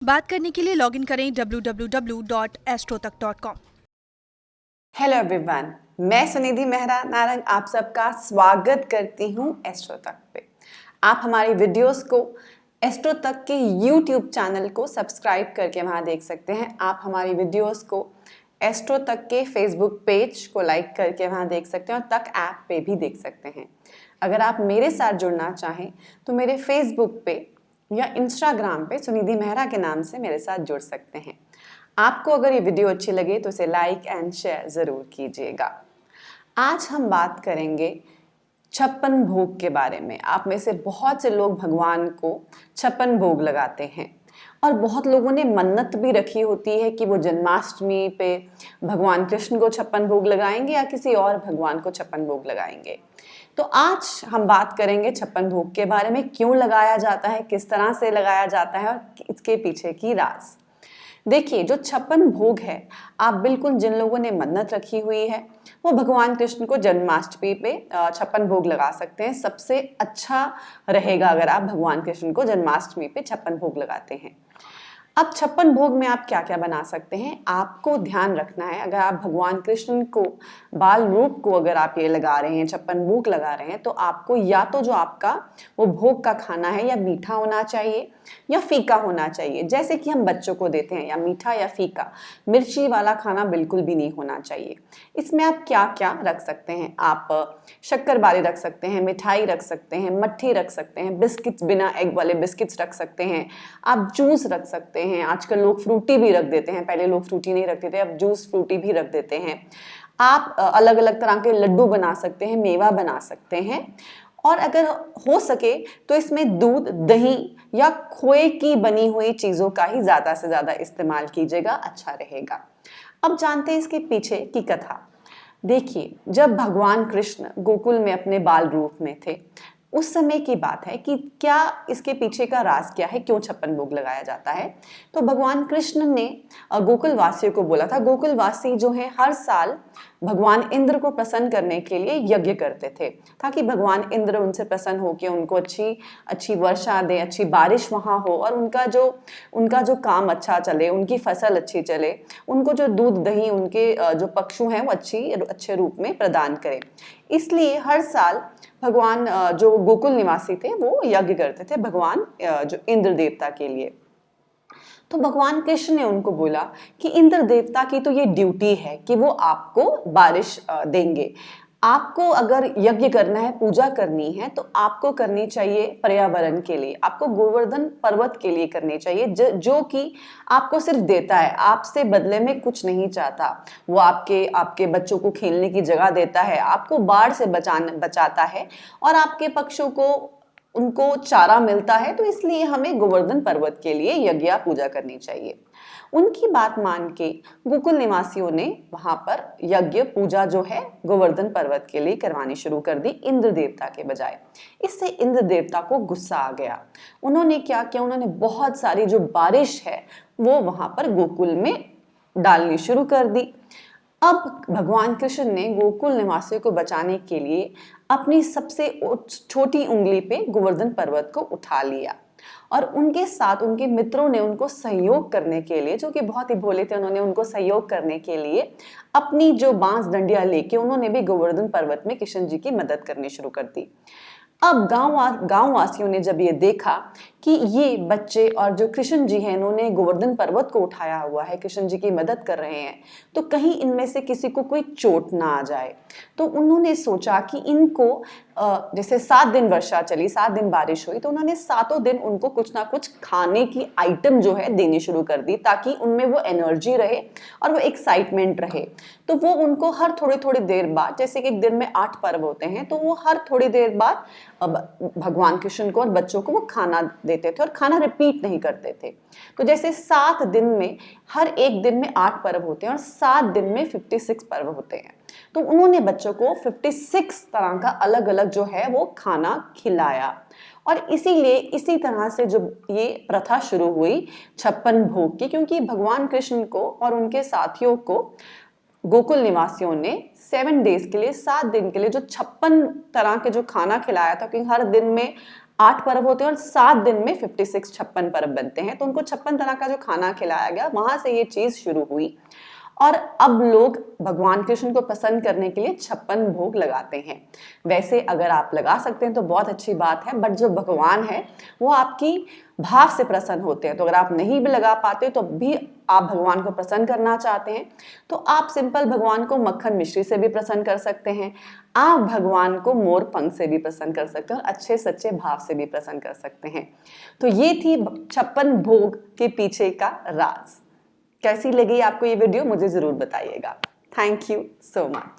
बात करने के लिए लॉगिन करें www.astrotak.com। हेलो एवरीवन, मैं सुनिधि मेहरा नारंग आप सबका स्वागत करती हूँ एस्ट्रो तक पे। आप हमारी वीडियोस को एस्ट्रो तक के यूट्यूब चैनल को सब्सक्राइब करके वहाँ देख सकते हैं। आप हमारी वीडियोस को एस्ट्रो तक के फेसबुक पेज को लाइक करके वहाँ देख सकते हैं और तक ऐप पे भी देख सकते हैं। अगर आप मेरे साथ जुड़ना चाहें तो मेरे फेसबुक पे या इंस्टाग्राम पे सुनिधि मेहरा के नाम से मेरे साथ जुड़ सकते हैं। आपको अगर ये वीडियो अच्छी लगे तो इसे लाइक एंड शेयर ज़रूर कीजिएगा। आज हम बात करेंगे 56 भोग के बारे में। आप में से बहुत से लोग भगवान को 56 भोग लगाते हैं और बहुत लोगों ने मन्नत भी रखी होती है कि वो जन्माष्टमी पे भगवान कृष्ण को 56 भोग लगाएंगे या किसी और भगवान को 56 भोग लगाएंगे। तो आज हम बात करेंगे 56 भोग के बारे में, क्यों लगाया जाता है, किस तरह से लगाया जाता है और इसके पीछे की राज। देखिए, जो 56 भोग है, आप बिल्कुल जिन लोगों ने मन्नत रखी हुई है वो भगवान कृष्ण को जन्माष्टमी पे 56 भोग लगा सकते हैं। सबसे अच्छा रहेगा अगर आप भगवान कृष्ण को जन्माष्टमी पे 56 भोग लगाते हैं। अब 56 भोग में आप क्या क्या बना सकते हैं, आपको ध्यान रखना है। अगर आप भगवान कृष्ण को बाल रूप को अगर आप ये लगा रहे हैं, 56 भोग लगा रहे हैं, तो आपको या तो जो आपका वो भोग का खाना है या मीठा होना चाहिए या फीका होना चाहिए, जैसे कि हम बच्चों को देते हैं, या मीठा या फीका। मिर्ची वाला खाना बिल्कुल भी नहीं होना चाहिए। इसमें आप क्या क्या रख सकते हैं, आप शक्करबारी रख सकते हैं, मिठाई रख सकते हैं, मट्ठी रख सकते हैं, बिस्किट्स, बिना एग वाले बिस्किट्स रख सकते हैं, आप जूस रख सकते हैं। आजकल लोग फ्रूटी भी रख देते हैं, पहले लोग फ्रूटी नहीं रखते थे, अब जूस फ्रूटी भी रख देते हैं। आप अलग अलग तरह के लड्डू बना सकते हैं, मेवा बना सकते हैं। और अगर हो सके तो इसमें दूध, दही या खोए की बनी हुई चीज़ों का ही ज़्यादा से ज़्यादा इस्तेमाल कीजिएगा, अच्छा रहेगा। अब जानते हैं इसके पीछे की कथा। देखिए, जब भगवान कृष्ण गोकुल में अपने बाल रूप में थे, उस समय की बात है कि क्या इसके पीछे का राज क्या है, क्यों 56 भोग लगाया जाता है। तो भगवान कृष्ण ने गोकुल वासियों को बोला था, गोकुल वासी जो है हर साल भगवान इंद्र को प्रसन्न करने के लिए यज्ञ करते थे, ताकि भगवान इंद्र उनसे प्रसन्न होकर उनको अच्छी अच्छी वर्षा दे, अच्छी बारिश वहाँ हो और उनका जो काम अच्छा चले, उनकी फसल अच्छी चले, उनको जो दूध दही उनके जो पशु हैं वो अच्छे रूप में प्रदान करें। इसलिए हर साल भगवान जो गोकुल निवासी थे वो यज्ञ करते थे भगवान जो इंद्र देवता के लिए। तो भगवान कृष्ण ने उनको बोला कि इंद्र देवता की तो ये ड्यूटी है कि वो आपको बारिश देंगे। आपको अगर यज्ञ करना है, पूजा करनी है, तो आपको करनी चाहिए पर्यावरण के लिए, आपको गोवर्धन पर्वत के लिए करनी चाहिए, जो कि आपको सिर्फ देता है, आपसे बदले में कुछ नहीं चाहता। वो आपके बच्चों को खेलने की जगह देता है, आपको बाढ़ से बचाता है और आपके पक्षों को उनको चारा मिलता है। तो इसलिए हमें गोवर्धन पर्वत के लिए यज्ञ पूजा करनी चाहिए। उनकी बात मान के गोकुल निवासियों ने वहां पर यज्ञ पूजा जो है गोवर्धन पर्वत के लिए करवानी शुरू कर दी, इंद्र देवता के बजाय। इससे इंद्र देवता को गुस्सा आ गया। उन्होंने क्या किया, उन्होंने बहुत सारी जो बारिश है वो वहां पर गोकुल में डालनी शुरू कर दी। अब भगवान कृष्ण ने गोकुल निवासियों को बचाने के लिए अपनी सबसे छोटी उंगली पे गोवर्धन पर्वत को उठा लिया और उनके साथ उनके मित्रों ने उनको सहयोग करने के लिए, जो कि बहुत ही भोले थे, उन्होंने उनको सहयोग करने के लिए अपनी जो बांस डंडियां लेके उन्होंने भी गोवर्धन पर्वत में कृष्ण जी की मदद करनी शुरू कर दी। अब गांव वासियों ने जब ये देखा कि ये बच्चे और जो कृष्ण जी हैं इन्होंने गोवर्धन पर्वत को उठाया हुआ है, कृष्ण जी की मदद कर रहे हैं, तो कहीं इनमें से किसी को कोई चोट ना आ जाए। तो उन्होंने सोचा कि इनको जैसे 7 दिन वर्षा चली, 7 दिन बारिश हुई, तो उन्होंने 7 दिन उनको कुछ ना कुछ खाने की आइटम जो है देनी शुरू कर दी, ताकि उनमें वो एनर्जी रहे और वो एक्साइटमेंट रहे। तो वो उनको हर थोड़ी थोड़ी देर बाद, जैसे कि एक दिन में 8 पर्व होते हैं, तो वो हर थोड़ी देर बाद भगवान कृष्ण को और बच्चों को वो खाना देते थे और खाना रिपीट नहीं करते थे। तो जैसे 7 दिन में, हर एक दिन में 8 पर्व होते हैं और 7 दिन में 56 पर्व होते हैं। तो उन्होंने बच्चों को 56 तरह का अलग अलग जो है वो खाना खिलाया और इसीलिए इसी तरह से जो ये प्रथा शुरू हुई 56 भोग की, क्योंकि भगवान कृष्ण को और उनके साथियों को गोकुल निवासियों ने 7 डेज के लिए, 7 दिन के लिए जो 56 तरह के जो खाना खिलाया था, क्योंकि हर दिन में 8 पर्व होते हैं और 7 दिन में 56 पर्व बनते हैं। तो उनको 56 तरह का जो खाना खिलाया गया, वहां से ये चीज शुरू हुई और अब लोग भगवान कृष्ण को प्रसन्न करने के लिए 56 भोग लगाते हैं। वैसे अगर आप लगा सकते हैं तो बहुत अच्छी बात है, बट जो भगवान है वो आपकी भाव से प्रसन्न होते हैं। तो अगर आप नहीं भी लगा पाते तो भी आप भगवान को प्रसन्न करना चाहते हैं तो आप सिंपल भगवान को मक्खन मिश्री से भी प्रसन्न कर सकते हैं, आप भगवान को मोर पंख से भी प्रसन्न कर सकते हैं और अच्छे सच्चे भाव से भी प्रसन्न कर सकते हैं। तो ये थी 56 भोग के पीछे का राज। कैसी लगी आपको ये वीडियो मुझे जरूर बताइएगा। Thank you so much.